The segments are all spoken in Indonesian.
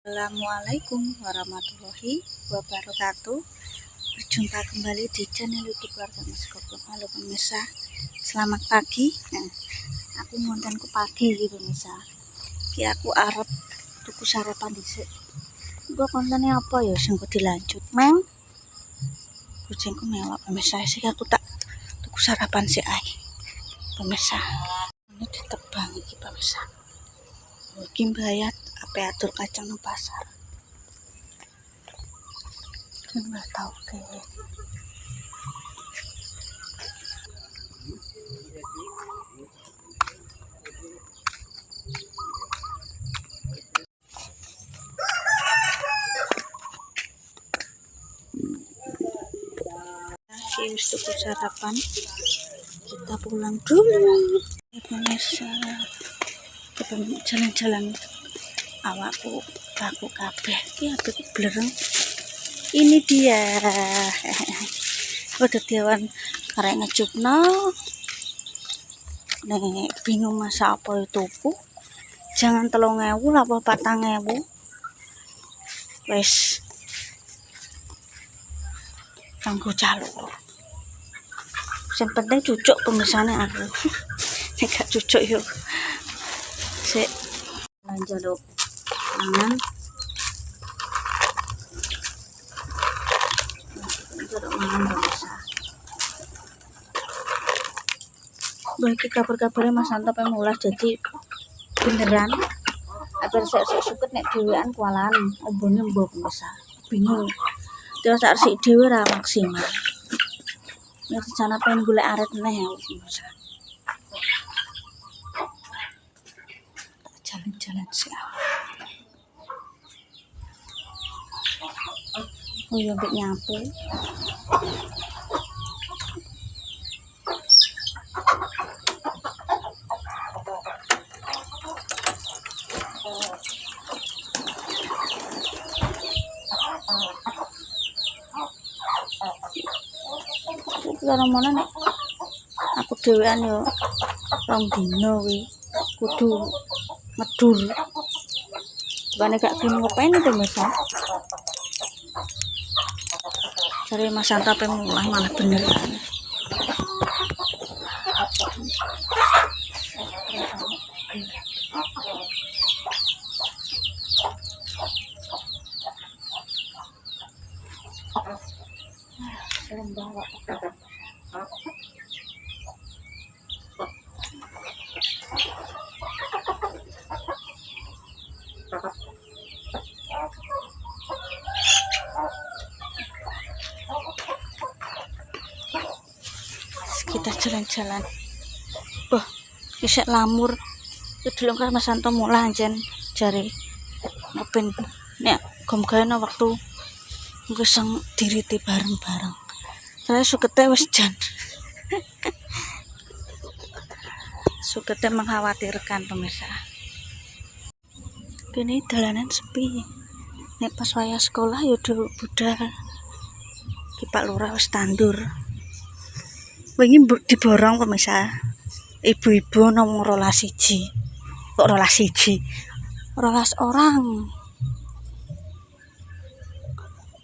Assalamualaikum warahmatullahi wabarakatuh. Berjumpa kembali di channel YouTube Keluarga Mas Gogong. Halo pemirsa, selamat pagi. Aku ngontenku pagi iki pemirsa. Ki aku arep tuku sarapan dhisik. Gua kontennya apa ya sing dilanjut, Meng? Kucingku melok pemirsa, sik aku tak tuku sarapan sik ae. Pemirsa, ini ditebang iki pemirsa. Iki mbayat ape atur kacang nang pasar. Nggak tahu deh. Wis tuku sarapan, kita pulang dulu. Pemirsa, kita jalan-jalan awakku kaku kabeh iki apiku blereng. Ini dia udah diawan karek ngejupno nek bingung masak apa itu tuku jangan 3.000 lah apa 4.000 wis kanggo caluk. Yang penting cucuk pemisane aku. Nek gak cucuk yuk sik njaluk mangan. Njaluk mangan pemirsa. Bagi kabar-kabarnya Mas Santo pengulas jadi beneran agar saya suket nek dhewean kualan ombone mbok pemirsa. Bingung. Terus tak resik dhewe ra maksimal. Nek rencana pengen golek aret meneh ya pemirsa. Jalan-jalan sih. Oh ya mbek nyapu. Karo mana nek aku dhewean yo 2 dino kuwi kudu medur. Bane gak gelem ngopeni pemirsa. Cari Mas Santo pengulah malah bener. Kita jalan-jalan. Wah, isek lamur. Kedulung kan Mas Santo mulai anjen jari ngepen nek gom-gaena waktu ngeseng diriti bareng-bareng. Saya sukete wis jan. Sukete mengkhawatirkan pemirsa. Kene dalanan sepi. Nek pas wayah sekolah ya budal. Ki Pak Lurah wis tandur. Wingi diborong pemirsa. Ibu-ibu nomor 12. Kok 12? 12 orang.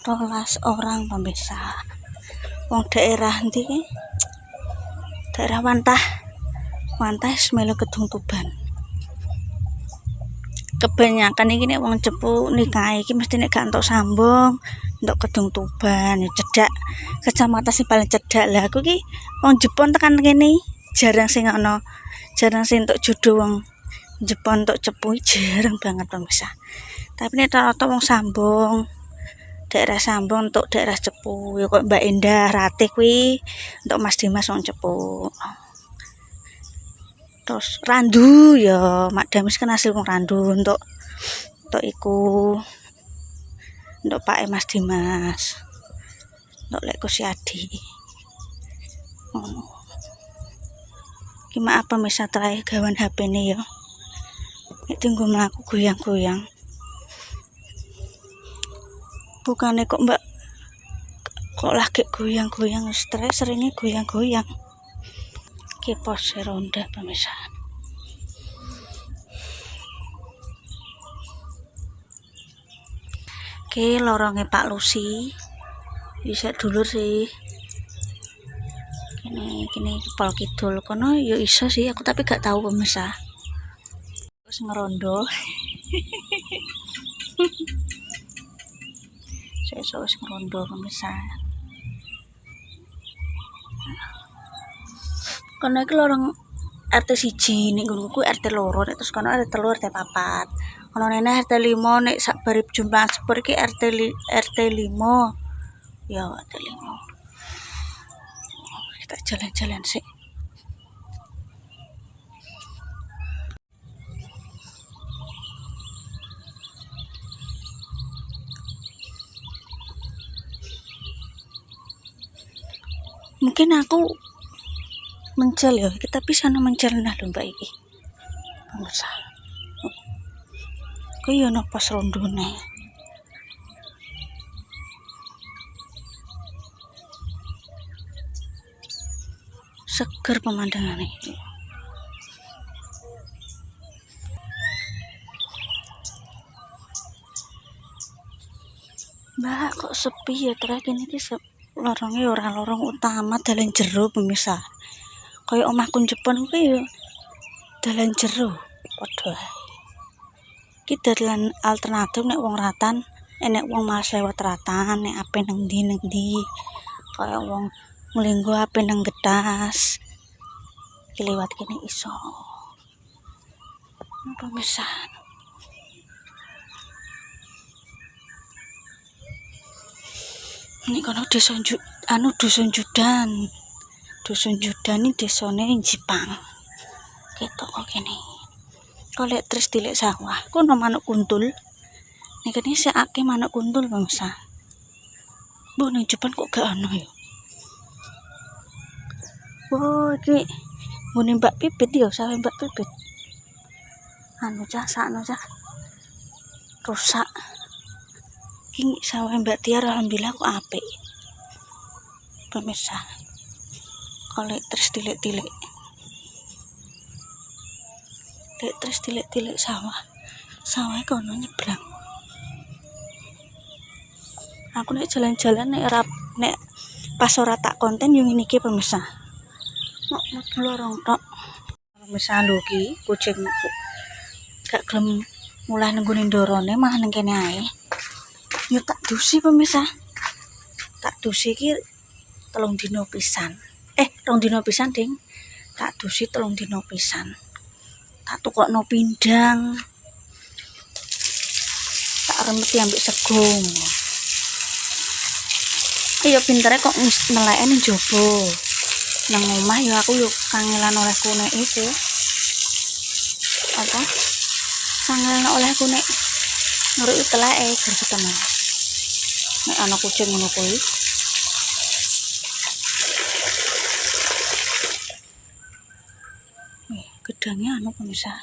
12 orang pemirsa. Wong daerah ndi ki? Daerah Wantah. Wantah melu Kedung Tuban. Kebanyakan iki nek wong cepu nikah iki mesti nek gak entuk sambung, entuk Kedung Tuban, cedak. Kecamatan sing paling cedak. Lah aku ki wong Jepun tekan kene jarang sing ana, jarang sing entuk jodoh wong Jepun entuk cepu jarang banget pemirsa. Tapi nek rata wong sambung, daerah sambung untuk daerah cepu ya kok Mbak Endah Ratih kuwi untuk Mas Dimas wong cepu. Terus Randu ya Mak Damis kan asli wong Randu untuk iku untuk Pak Mas Dimas untuk Lek Kusyadi. Gimana apa misal terakhir gawan HP ini ya tunggu melaku goyang-goyang bukannya kok Mbak kok lagi goyang-goyang stres seringnya goyang-goyang ki pos ronda pemirsa. Oke, lorongnya Pak Lucy bisa dulur sih. Kini Pol Kidul kono ya iso sih aku, tapi gak tahu pemirsa. Terus ngerondo. Saya wis ngerondo pemirsa. Kono iki lorong RT 1 ning nggonku RT 2, terus kono RT 3 RT 4. Kono nene RT 5 nek sak barip jumlah sepur iki RT 5. Ya RT 5. Kita jalan-jalan sih. Mungkin aku mencel ya, kita bisa mencel nah lho mbak iki. Pemirsa. Kuwi yo nang pos rondone. Seger pemandangannya. Mbak kok sepi ya, terakhir ini lorongnya orang lorong utama dalan jero pemirsa. Kaya omahku Jepun kuwi ya dalan jero padha. Iki dalan alternatif nek wong ratan, nek wong malas lewat ratan, nek ape nang ndi. Kaya wong mlinggo ape nang Getas. Iki lewat kene iso. Pemirsa. Ini kono dusun Judan. Dusun Judan ini desane Jepang. Ketok kok kene. Kolek terus dilek sawah. Kono manuk kuntul. Nek kene sekake manuk kuntul pemirsa. Mbok ning Jepang kok gak ono ya. Oh, iki ngene Mbak Pipit ya, sawah Mbak Pipit. Sakno cah. Rusak. Iki sawah Mbak Tiar alhamdulillah kok apik. Pemirsa. Kolek terus dilek-dilek. Terus dilek-dilek sawah. Sawah kono nyebrang. Aku nek jalan-jalan nek pas ora tak konten yo ngene iki pemirsa. Nek lorong tok. Pemirsa lho iki kucingku. Gak gelem mulai nang ngene ndorone mah nang kene ae. Yo tak dusi pemirsa. Tak dusi iki 3 dina pisan. 2 dina pisan, Ding. Tak dusi 3 dina pisan. Tak tukokno pindang. Tak remeti ambek segong. Iya pintere kok neleke ning jaba. Nang omah ya aku yo kangelan oleh kunek iku. Apa? Kangelan oleh kunek. Nurut teleke ger ketemu. Nek ana kucing ngono kuwi. Gedangnya pemirsa.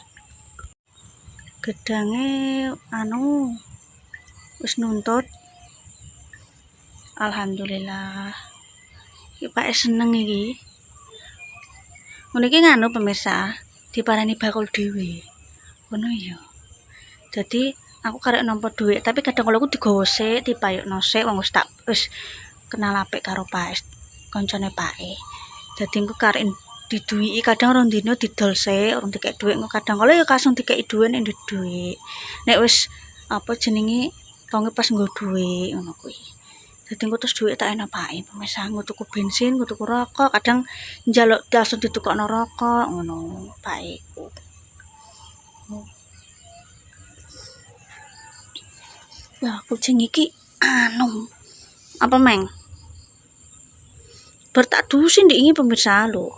Gedangnya wis nuntut. Alhamdulillah. Iki Pak seneng iki. Ngono iki pemirsa, diparani bakul dhewe. Ngono ya. Dadi aku karek nampa dhuwit, tapi kadang kalau aku digawa sik, dipayukno sik wong wis kenal apik karo Pak koncone Pake. Dadi engko karek diduwiki kadang rong dina didol sik, urung dikek dhuwit, engko kadang kala ya langsung dikeki dhuwit nek dhuwit. Nek wis apa jenenge wonge pas nggo dhuwit ngono kuwi. Dadi engko terus dhuwit tak enopake pemirsa, nggo tuku bensin, nggo tuku rokok, kadang njaluk langsung ditukokno rokok ngono Pake ku. Lah kucing iki apa meng? Tak dusi ndik iki pemirsa lho.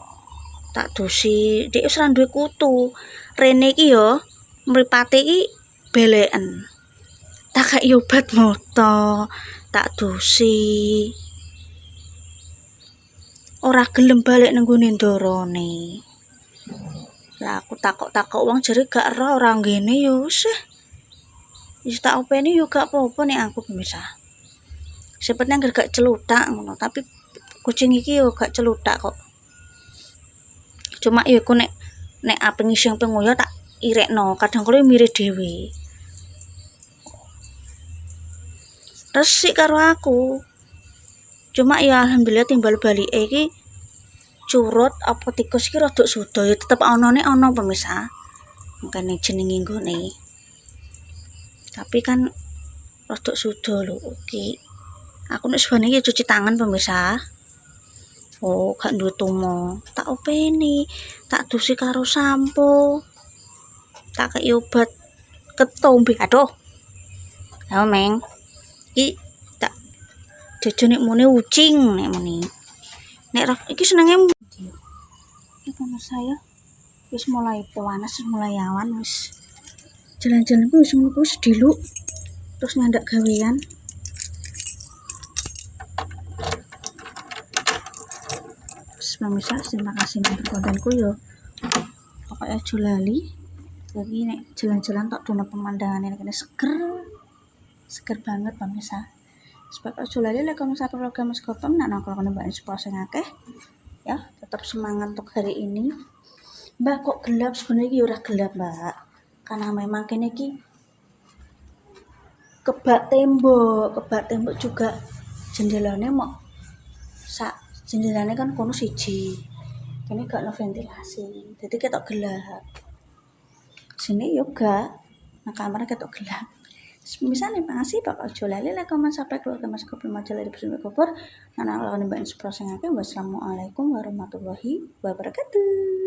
Tak dusi, dhek wis ra duwe kutu. Rene iki ya mripate iki beleken. Tak kei obat moto, tak dusi. Ora gelem balik nang ngene ndorone. Lah aku takok-takok wong jare gak ero ora ngene ya wis. Wis tak openi yo gak apa-apa nek aku pemirsa. Sepetnya gak celutak ngono, tapi kucing iki yo gak celutak kok. Cuma yo aku nek ape ngising pengoyo tak irekno, kadang kala mirip dhewe. resik karo aku. Cuma ya alhamdulillah timbal balik iki curut apa tikus iki rada suda ya tetep ana pemirsa. Makane jenenge nggone. Tapi kan rada suda lho iki. Aku nek sebane iki cuci tangan pemirsa. Oh, gak duwe tumo. Tak openi, tak dusi karo sampo. Tak kei obat ketombe. Aduh. Ya, Meng. Iki tak jojo nek mune ucing nek muni. Nek iki senenge iki pemirsa ya. Wis mulai panas, mulai awan wis. Jalan-jalan ku wis ngono wis diluk. Terus nyandak gawean. Pemirsa, terima kasih nonton kontenku yo. Pokoknya aja lali. Jadi nek jalan-jalan tak dono pemandangan ini kene seger banget pemirsa. Sebab aja lali like comment subscribe program Mas Gopeng nak nongkrong nembak inspirasi akeh. Ya, tetap semangat untuk hari ini. Mbak kok gelap sebenarnya ora gelap, Mbak. Karena memang kene iki kebak tembok juga jendelanya mau sak jendelanya kan kono siji. Kene gak ono ventilasi. Jadi ketok gelap. Sini yoga. Nah kamarnya ketok gelap. Misalnya makasih Bapak aja lali like comment subscribe keluarga Mas Gopeng majalah di Bersama Kopor. Nah lawan mbak inspirasi ngake. Wassalamualaikum warahmatullahi wabarakatuh.